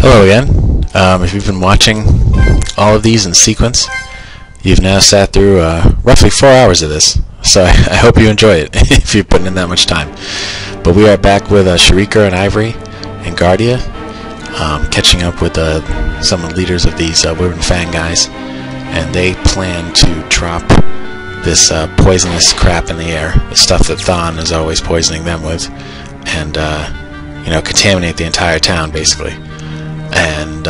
Hello again. If you've been watching all of these in sequence, you've now sat through roughly 4 hours of this. So I hope you enjoy it if you're putting in that much time. But we are back with Shurikra and Ivory and Guardia, catching up with some of the leaders of these Wyvern Fang guys, and they plan to drop this poisonous crap in the air, the stuff that Thon is always poisoning them with, and contaminate the entire town basically. And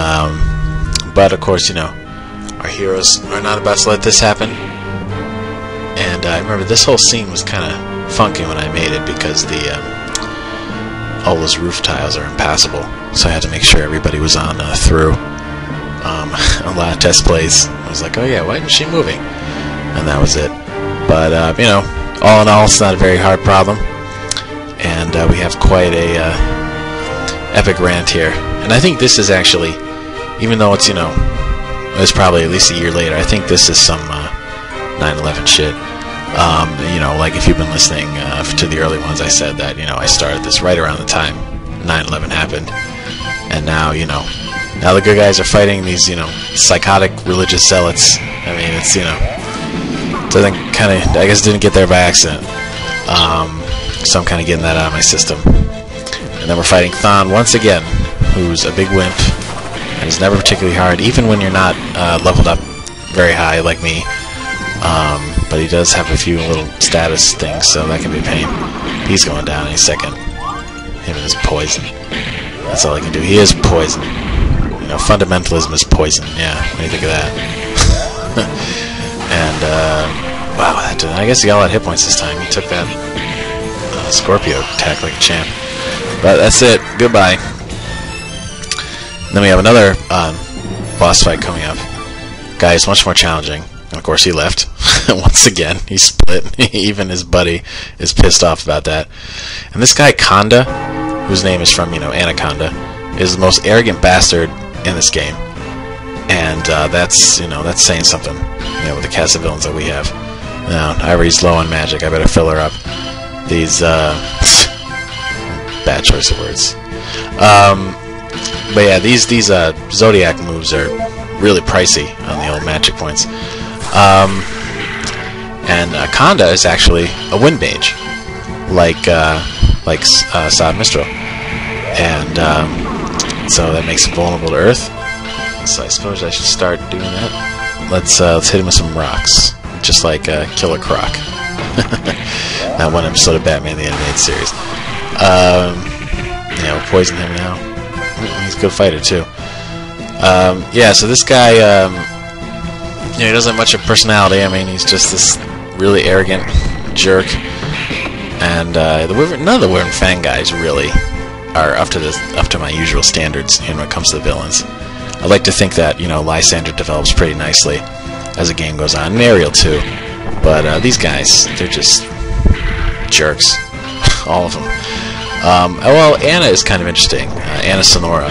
but of course, our heroes are not about to let this happen. And I remember this whole scene was kind of funky when I made it because all those roof tiles are impassable, so I had to make sure everybody was on through. A lot of test plays, I was like, oh yeah, why isn't she moving? And that was it. But all in all, it's not a very hard problem, and we have quite a epic rant here. And I think this is actually, even though it's probably at least a year later, I think this is some 9/11 shit. Like if you've been listening to the early ones, I said that I started this right around the time 9/11 happened, and now now the good guys are fighting these psychotic religious zealots. I mean, it's doesn't I guess didn't get there by accident. So I'm kind of getting that out of my system. And then we're fighting Thon once again, who's a big wimp and is never particularly hard, even when you're not leveled up very high like me. But he does have a few little status things, so that can be a pain. He's going down any second. Him and his poison. That's all he can do. He is poison. Fundamentalism is poison. Yeah, what do you think of that? And wow, I guess he got a lot of hit points this time. He took that Scorpio attack like a champ. But that's it. Goodbye. And then we have another boss fight coming up. Guy is much more challenging. And of course he left. Once again, he split. Even his buddy is pissed off about that. And this guy, Conda, whose name is from, Anaconda, is the most arrogant bastard in this game. And that's saying something, with the cast of villains that we have. Now, Ivory's low on magic. I better fill her up. These, bad choice of words. But yeah, these Zodiac moves are really pricey on the old magic points. And Conda is actually a wind mage, like Sod Mistral, and so that makes him vulnerable to Earth. So I suppose I should start doing that. Let's hit him with some rocks, just like Killer Croc. That one episode of Batman the Animated Series. We'll poison him now. He's a good fighter too. Yeah, so this guy, he doesn't have much of a personality. I mean, he's just this really arrogant jerk. And none of the Wyvern Fang guys really are up to my usual standards when it comes to the villains. I like to think that Lysander develops pretty nicely as the game goes on, and Ariel too. But these guys, they're just jerks, all of them. Well, Anna is kind of interesting. Anna Sonora,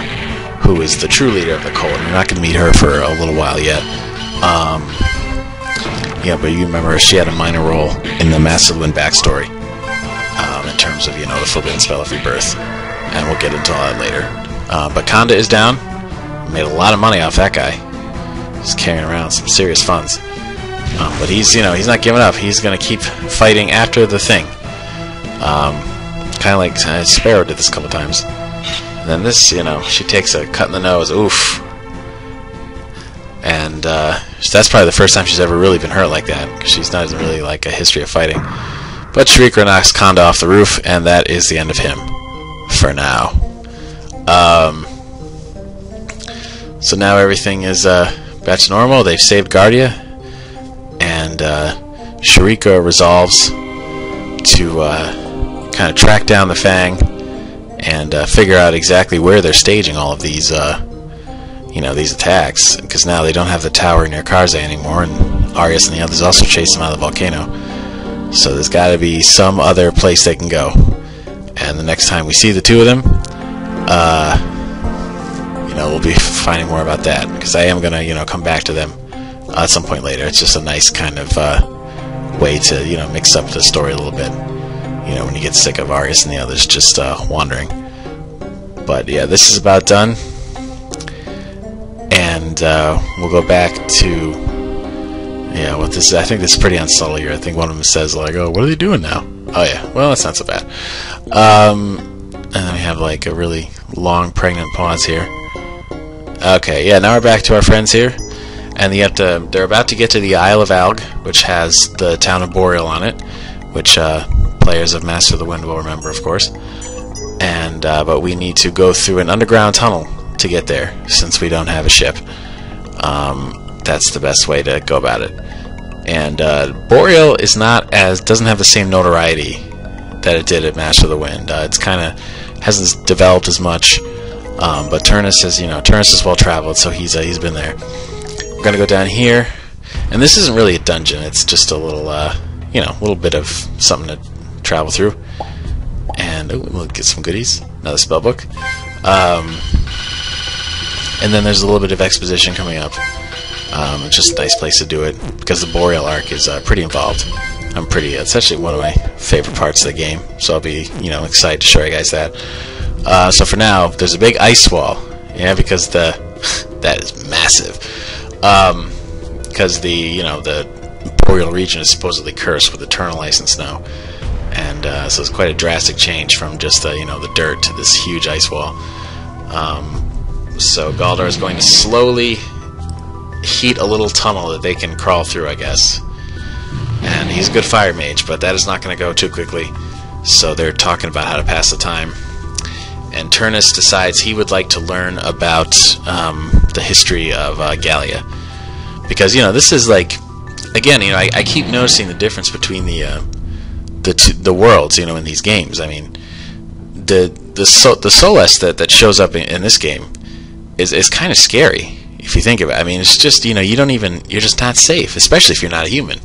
who is the true leader of the cult. We're not going to meet her for a little while yet. Yeah, but you remember she had a minor role in the Masterwind backstory, in terms of the Forbidden Spell of Rebirth, and we'll get into all that later. But Conda is down. Made a lot of money off that guy. He's carrying around some serious funds. But he's not giving up. He's going to keep fighting after the thing. Kind of like Sparrow did this a couple times. And then this, she takes a cut in the nose. Oof. And that's probably the first time she's ever really been hurt like that, because she's not really like a history of fighting. But Shurikra knocks Conda off the roof, and that is the end of him. For now. So now everything is back to normal. They've saved Guardia, and Shurikra resolves to kind of track down the Fang and figure out exactly where they're staging all of these, these attacks, because now they don't have the tower near Karze anymore, and Arius and the others also chase them out of the volcano. So there's got to be some other place they can go. And the next time we see the two of them, we'll be finding more about that, because I am gonna, come back to them at some point later. It's just a nice kind of way to, mix up the story a little bit. When you get sick of Arius and the others just wandering. But yeah, this is about done. and we'll go back to what this is. I think this is pretty unsubtle here. I think one of them says like, "Oh, what are they doing now?" Oh yeah, well that's not so bad. And then we have like a really long pregnant pause here. Okay, yeah, now we're back to our friends here, and they're about to get to the Isle of Alg, which has the town of Boreal on it, which players of Master of the Wind will remember, of course. And but we need to go through an underground tunnel to get there, since we don't have a ship. That's the best way to go about it. And Boreal doesn't have the same notoriety that it did at Master of the Wind. It's kind of hasn't developed as much. But Turnus is well traveled, so he's been there. We're gonna go down here, and this isn't really a dungeon. It's just a little little bit of something to travel through. And we'll get some goodies. Another spell book. And then there's a little bit of exposition coming up. It's just a nice place to do it because the Boreal arc is pretty involved. It's actually one of my favorite parts of the game, so I'll be excited to show you guys that. So for now, there's a big ice wall, because that is massive. Because the Boreal region is supposedly cursed with eternal ice and snow, and so it's quite a drastic change from just the dirt to this huge ice wall. So Galdar is going to slowly heat a little tunnel that they can crawl through, I guess. And he's a good fire mage, but that is not going to go too quickly. So they're talking about how to pass the time. And Turnus decides he would like to learn about the history of Gallia, because this is like, again, I keep noticing the difference between the worlds, in these games. I mean, the Solest that shows up in this game is kind of scary if you think about it. I mean, it's just you're just not safe, especially if you're not a human.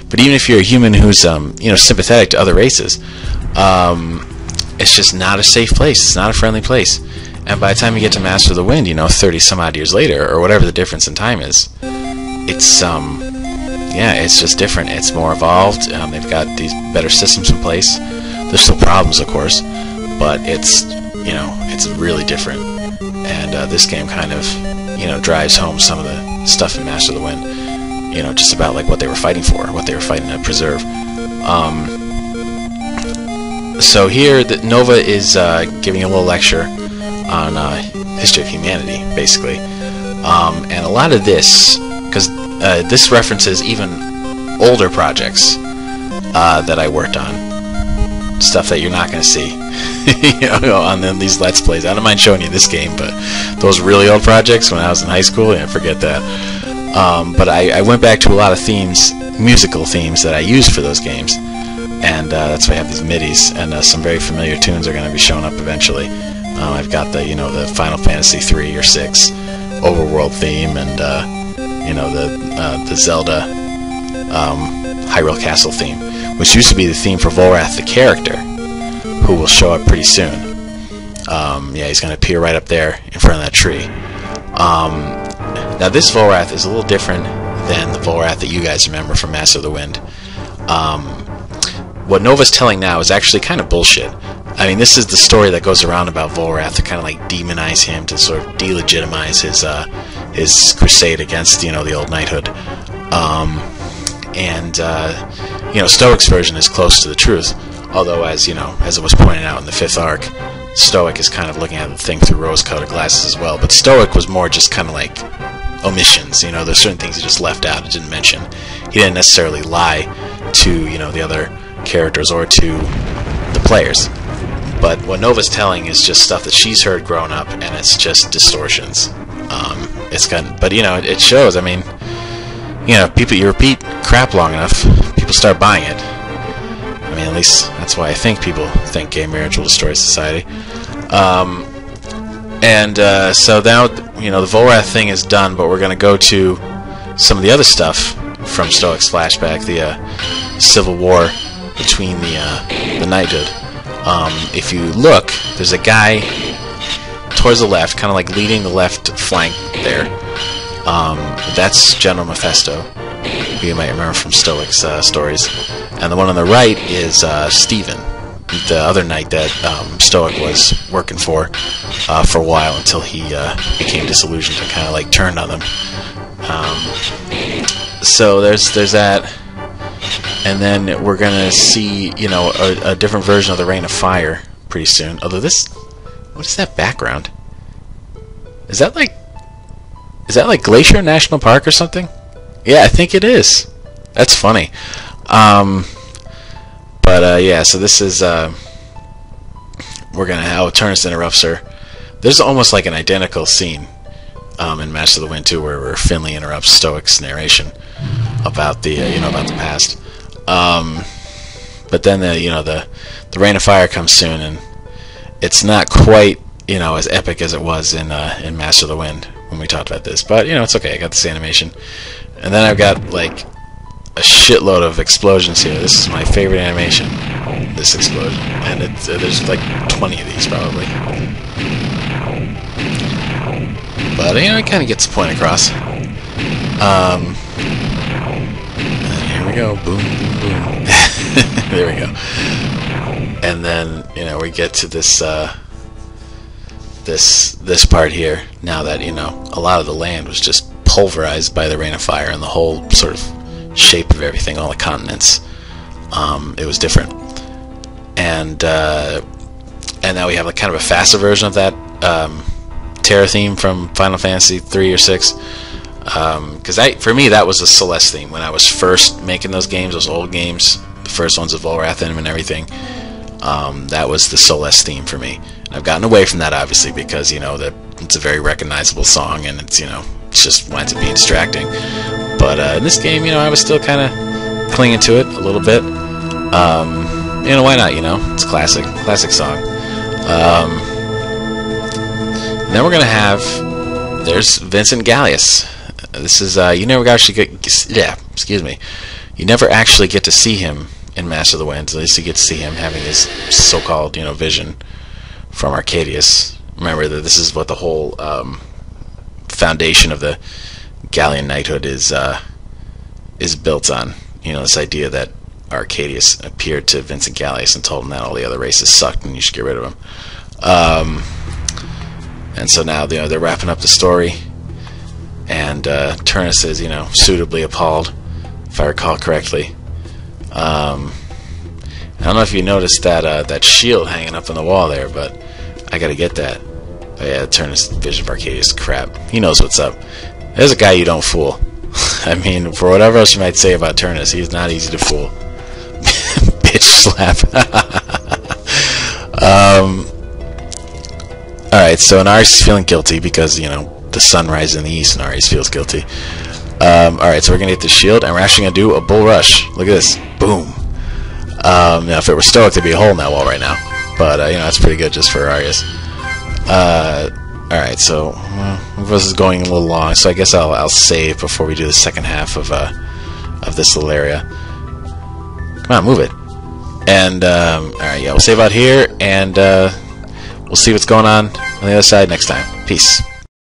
But even if you're a human who's sympathetic to other races, it's just not a safe place. It's not a friendly place. And by the time you get to Master of the Wind, 30 some odd years later, or whatever the difference in time is, it's it's just different. It's more evolved. They've got these better systems in place. There's still problems, of course, but it's really different. And this game kind of drives home some of the stuff in Master of the Wind. Just about like what they were fighting for, what they were fighting to preserve. So here, Nova is giving a little lecture on history of humanity, basically, and a lot of this, because this references even older projects that I worked on, stuff that you're not going to see on these Let's Plays. I don't mind showing you this game, but those really old projects when I was in high school, forget that. But I went back to a lot of themes, musical themes that I used for those games. And that's why I have these MIDIs, and some very familiar tunes are going to be showing up eventually. I've got the the Final Fantasy 3 or 6 overworld theme, and the Zelda Hyrule Castle theme, which used to be the theme for Volrath the character, who will show up pretty soon. He's going to appear right up there in front of that tree. Now this Volrath is a little different than the Volrath that you guys remember from Master of the Wind. What Nova's telling now is actually kind of bullshit. I mean, this is the story that goes around about Volrath to kind of like demonize him, to sort of delegitimize his crusade against the old knighthood. Stoic's version is close to the truth. Although, as it was pointed out in the 5th arc, Stoic is kind of looking at the thing through rose-colored glasses as well. But Stoic was more just kind of like omissions. There's certain things he just left out and didn't mention. He didn't necessarily lie to the other characters or to the players. But what Nova's telling is just stuff that she's heard growing up, and it's just distortions. It shows. I mean, people, you repeat crap long enough, people start buying it. I mean, at least that's why I think people think gay marriage will destroy society. So now, the Volrath thing is done, but we're going to go to some of the other stuff from Stoic's flashback, the civil war between the knighthood. If you look, there's a guy towards the left, kind of like leading the left flank there. That's General Mephisto, who you might remember from Stoic's stories. And the one on the right is Stephen, the other knight that Stoic was working for a while, until he became disillusioned and kind of like turned on them. So there's that, and then we're gonna see, you know, a different version of the Rain of Fire pretty soon. Although what is that background? Is that like Glacier National Park or something? Yeah, I think it is. That's funny. Yeah, so this is we're gonna have Turnus interrupts her. There's almost like an identical scene in Match of the Wind 2 where Finley interrupts Stoic's narration about the about the past. But then the Rain of Fire comes soon, and it's not quite as epic as it was in Master of the Wind when we talked about this. But it's okay. I got this animation, and then I've got like a shitload of explosions here. This is my favorite animation. This explosion, and there's like 20 of these probably. But it kind of gets the point across. Here we go, boom, boom, boom. There we go. And then we get to this this part here. Now that a lot of the land was just pulverized by the Rain of Fire, and the whole sort of shape of everything, all the continents, it was different. And now we have like kind of a faster version of that Terra theme from Final Fantasy 3 or 6. Because for me that was the Solest theme when I was first making those games, those old games, the first ones of Volrath and everything. That was the Solest theme for me. And I've gotten away from that obviously because that it's a very recognizable song, and it's it just winds up being distracting. But in this game, I was still kind of clinging to it a little bit. Why not? It's classic song. And then we're gonna have there's Vincent Gallius. This is you never actually you never actually get to see him in Master of the Wind. At least you get to see him having his so-called vision from Arcadius. Remember that this is what the whole foundation of the Gallian Knighthood is built on. This idea that Arcadius appeared to Vincent Gallius and told him that all the other races sucked and you should get rid of them. And so now they're wrapping up the story, and Turnus is suitably appalled, if I recall correctly. I don't know if you noticed that shield hanging up on the wall there, but I gotta get that. Oh yeah, Turnus vision of Arcadius, crap. He knows what's up. There's a guy you don't fool. I mean, for whatever else you might say about Turnus, he's not easy to fool. Bitch slap. Alright, so Ares is feeling guilty because, the sun rises in the east and Ares feels guilty. Alright, so we're going to get the shield, and we're actually going to do a bull rush. Look at this. Boom. Now, if it were Stoic, there'd be a hole in that wall right now. But, that's pretty good just for Arias. Alright, so this is going a little long, so I guess I'll save before we do the second half of this little area. Come on, move it. And alright, yeah, we'll save out here, and we'll see what's going on the other side next time. Peace.